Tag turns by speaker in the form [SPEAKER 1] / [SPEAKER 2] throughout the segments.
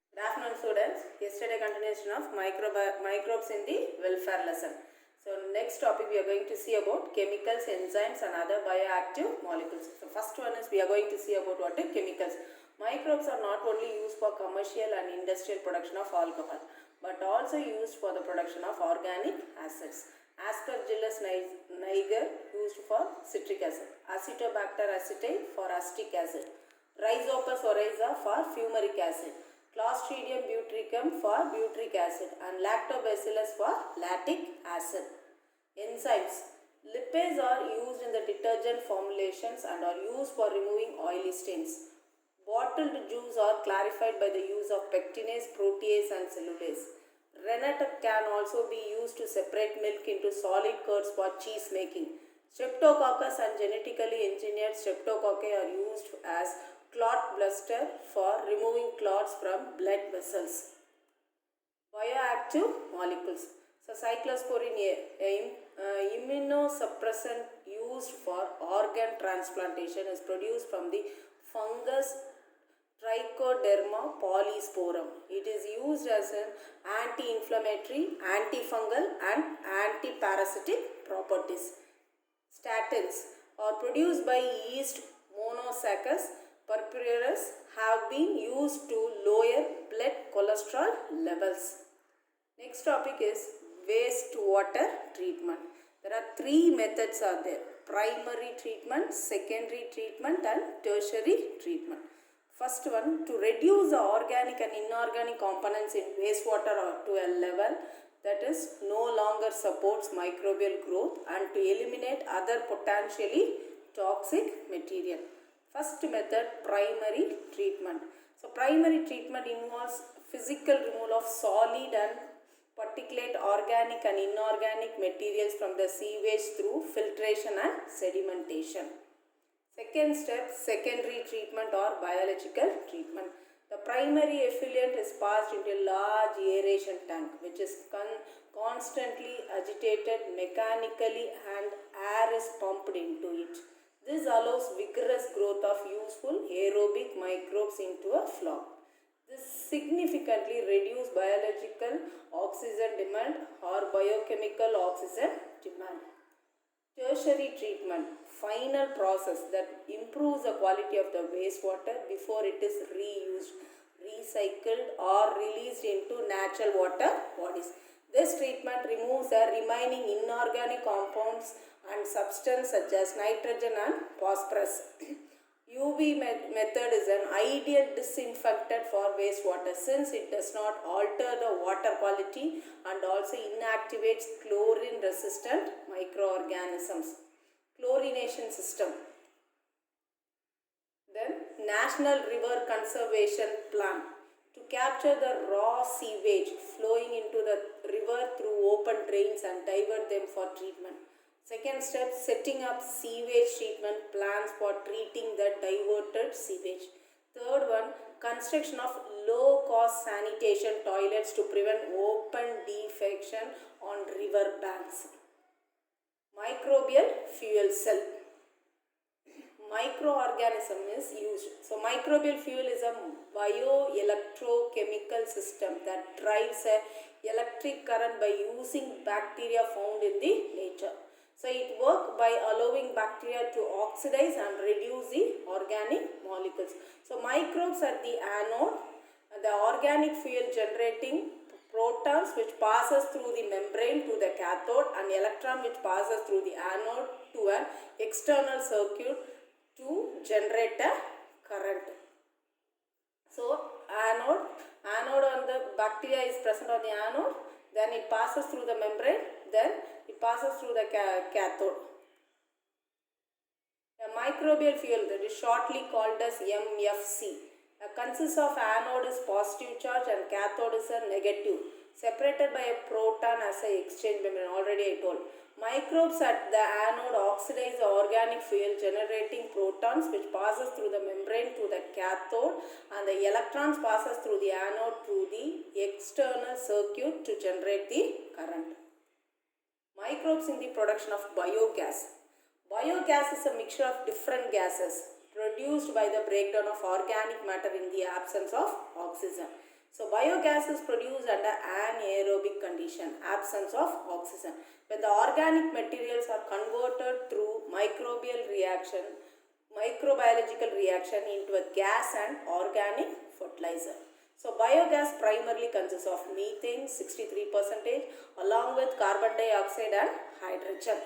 [SPEAKER 1] Good afternoon, students. Yesterday continuation of microbes in the welfare lesson. So next topic we are going to see about chemicals, enzymes and other bioactive molecules. So first one is we are going to see about what are chemicals. Microbes are not only used for commercial and industrial production of alcohol, but also used for the production of organic acids. Aspergillus niger used for citric acid, Acetobacter acetate for acetic acid, Rhizopus oryza for fumaric acid, Clostridium butyricum for butyric acid and Lactobacillus for lactic acid. Enzymes. Lipases are used in the detergent formulations and are used for removing oily stains. Bottled juice are clarified by the use of pectinase, protease and cellulase. Rennet can also be used to separate milk into solid curds for cheese making. Streptococcus and genetically engineered streptococci are used as clot buster for removing clots from blood vessels. Bioactive molecules. So cyclosporin, immunosuppressant used for organ transplantation, is produced from the fungus Trichoderma polysporum. It is used as an anti-inflammatory, antifungal and anti-parasitic properties. Statins are produced by yeast Monosaccharus purpurus, have been used to lower blood cholesterol levels. Next topic is wastewater treatment. There are three methods are there: primary treatment, secondary treatment and tertiary treatment. First one, to reduce the organic and inorganic components in wastewater to a level that is no longer supports microbial growth and to eliminate other potentially toxic material. First method, primary treatment. So primary treatment involves physical removal of solid and particulate organic and inorganic materials from the sewage through filtration and sedimentation. Second step, secondary treatment or biological treatment. The primary effluent is passed into a large aeration tank which is constantly agitated mechanically and air is pumped into it. This allows vigorous growth of useful aerobic microbes into a flock. This significantly reduces biological oxygen demand or biochemical oxygen demand. Tertiary treatment, final process that improves the quality of the wastewater before it is reused, recycled or released into natural water bodies. This treatment removes the remaining inorganic compounds and substances such as nitrogen and phosphorus. UV method is an ideal disinfectant for wastewater since it does not alter the water quality and also inactivates chlorine resistant microorganisms. Chlorination system. Then National River Conservation Plan. To capture the raw sewage flowing into the river through open drains and divert them for treatment. Second step, setting up sewage treatment plants for treating the diverted sewage. Third one, construction of low-cost sanitation toilets to prevent open defecation on river banks. Microbial fuel cell. Microorganism is used. So microbial fuel is a bioelectrochemical system that drives a electric current by using bacteria found in the nature. So it works by allowing bacteria to oxidize and reduce the organic molecules. So microbes at the anode, the organic fuel generating protons which passes through the membrane to the cathode and electron which passes through the anode to an external circuit to generate a current. So anode on the bacteria is present on the anode, then it passes through the membrane, then it passes through the cathode. A microbial fuel that is shortly called as MFC consists of anode is positive charge and cathode is a negative, separated by a proton as a exchange membrane. Already I told. Microbes at the anode oxidize the organic fuel generating protons which passes through the membrane to the cathode and the electrons passes through the anode to the external circuit to generate the current. Microbes in the production of biogas. Biogas is a mixture of different gases produced by the breakdown of organic matter in the absence of oxygen. So biogas is produced under anaerobic condition, absence of oxygen. When the organic materials are converted through microbiological reaction into a gas and organic fertilizer. So biogas primarily consists of methane 63% along with carbon dioxide and hydrogen.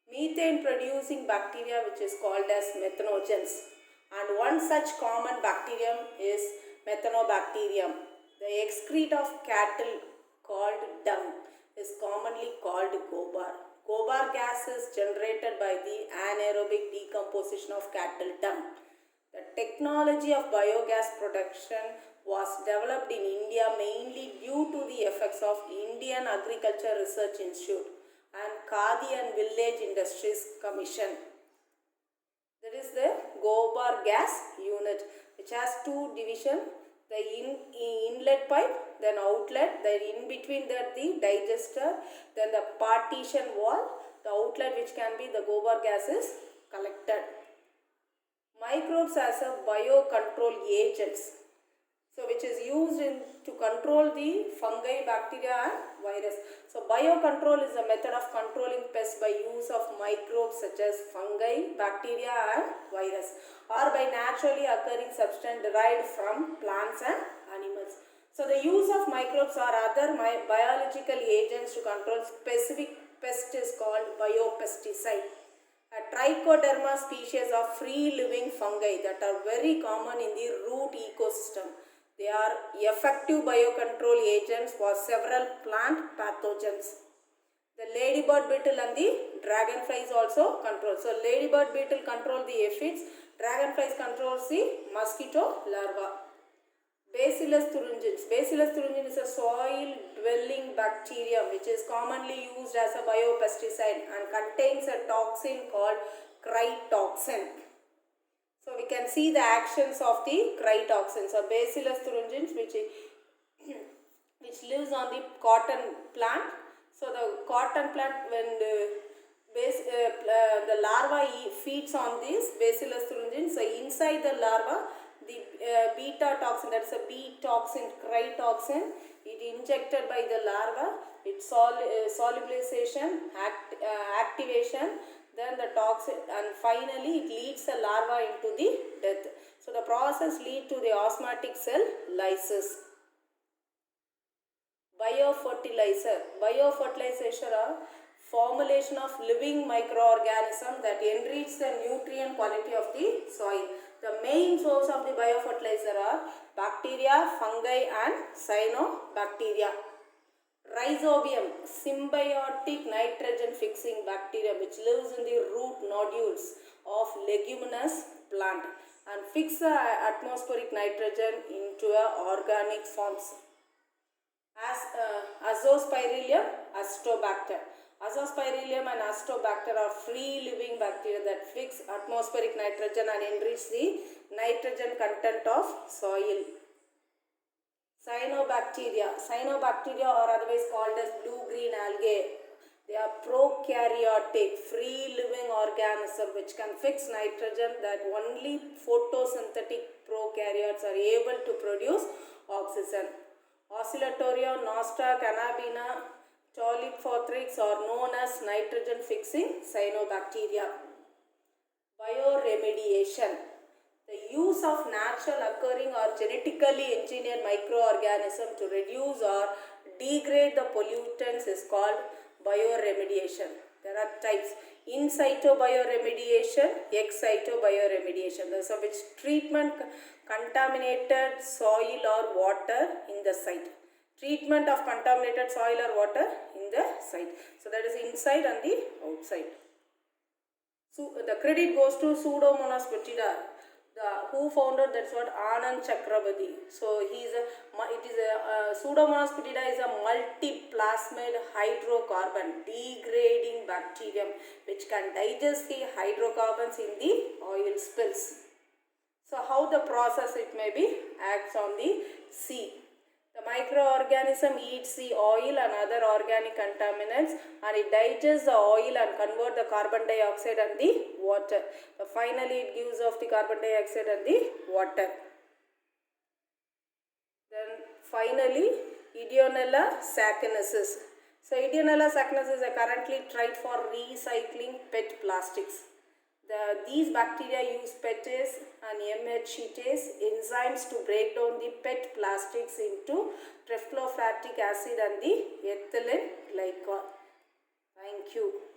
[SPEAKER 1] Methane producing bacteria which is called as methanogens, and one such common bacterium is methanobacterium. The excrete of cattle called dung is commonly called gobar. Gobar gas is generated by the anaerobic decomposition of cattle dung. The technology of biogas production was developed in India mainly due to the effects of Indian Agriculture Research Institute and Khadi and Village Industries Commission. That is the gobar gas unit, which has two divisions, the inlet pipe, then outlet, then in between that the digester, then the partition wall, the outlet which can be the gobar gas is collected. Microbes as a biocontrol agents, so which is used to control the fungi, bacteria and virus. So biocontrol is a method of controlling pests by use of microbes such as fungi, bacteria and virus, or by naturally occurring substance derived from plants and animals. So the use of microbes or other biological agents to control specific pest is called biopesticide. A trichoderma species of free-living fungi that are very common in the root ecosystem. They are effective biocontrol agents for several plant pathogens. The ladybird beetle and the dragonflies also control. So ladybird beetle control the aphids, dragonflies controls the mosquito larva. Bacillus thuringiens. Bacillus thuringiens is a soil-dwelling bacterium which is commonly used as a biopesticide and contains a toxin called critoxin. So we can see the actions of the critoxin. So Bacillus thuringiens which lives on the cotton plant. So the cotton plant, when the larva feeds on this Bacillus thuringiens, so inside the larva the beta toxin, that is a bee toxin, critoxin, it injected by the larva, its solubilization, activation, then the toxin, and finally it leads the larva into the death. So the process leads to the osmotic cell lysis. Biofertilization are formulation of living microorganisms that enrich the nutrient quality of the soil. The main source of the biofertilizer are bacteria, fungi and cyanobacteria. Rhizobium, symbiotic nitrogen fixing bacteria which lives in the root nodules of leguminous plant and fix the atmospheric nitrogen into organic forms. As Azospirillum, Astrobacter. Azospirillum and Astrobacter are free-living bacteria that fix atmospheric nitrogen and enrich the nitrogen content of soil. Cyanobacteria. Cyanobacteria are otherwise called as blue-green algae. They are prokaryotic, free-living organisms which can fix nitrogen that only photosynthetic prokaryotes are able to produce oxygen. Oscillatoria, Nosta, Cannabina, Toliphothrics are known as nitrogen fixing cyanobacteria. Bioremediation. The use of natural occurring or genetically engineered microorganisms to reduce or degrade the pollutants is called bioremediation. There are types: in situ bioremediation, ex situ bioremediation. Those are which treatment contaminated soil or water in the site. Treatment of contaminated soil or water in the site. So that is inside and the outside. So the credit goes to Pseudomonas bifida, who founded that's what Anand Chakrabarty. So Pseudomonas bifida is a multiplasmid hydrocarbon degrading bacterium which can digest the hydrocarbons in the oil spills. So how the process it may be acts on the sea. The microorganism eats the oil and other organic contaminants and it digests the oil and convert the carbon dioxide and the water. So finally it gives off the carbon dioxide and the water. Then Finally, Ideonella saccharensis. So Ideonella saccharensis is currently tried for recycling PET plastics. These bacteria use PETase and MHCtase enzymes to break down the PET plastics into terephthalic acid and the ethylene glycol. Thank you.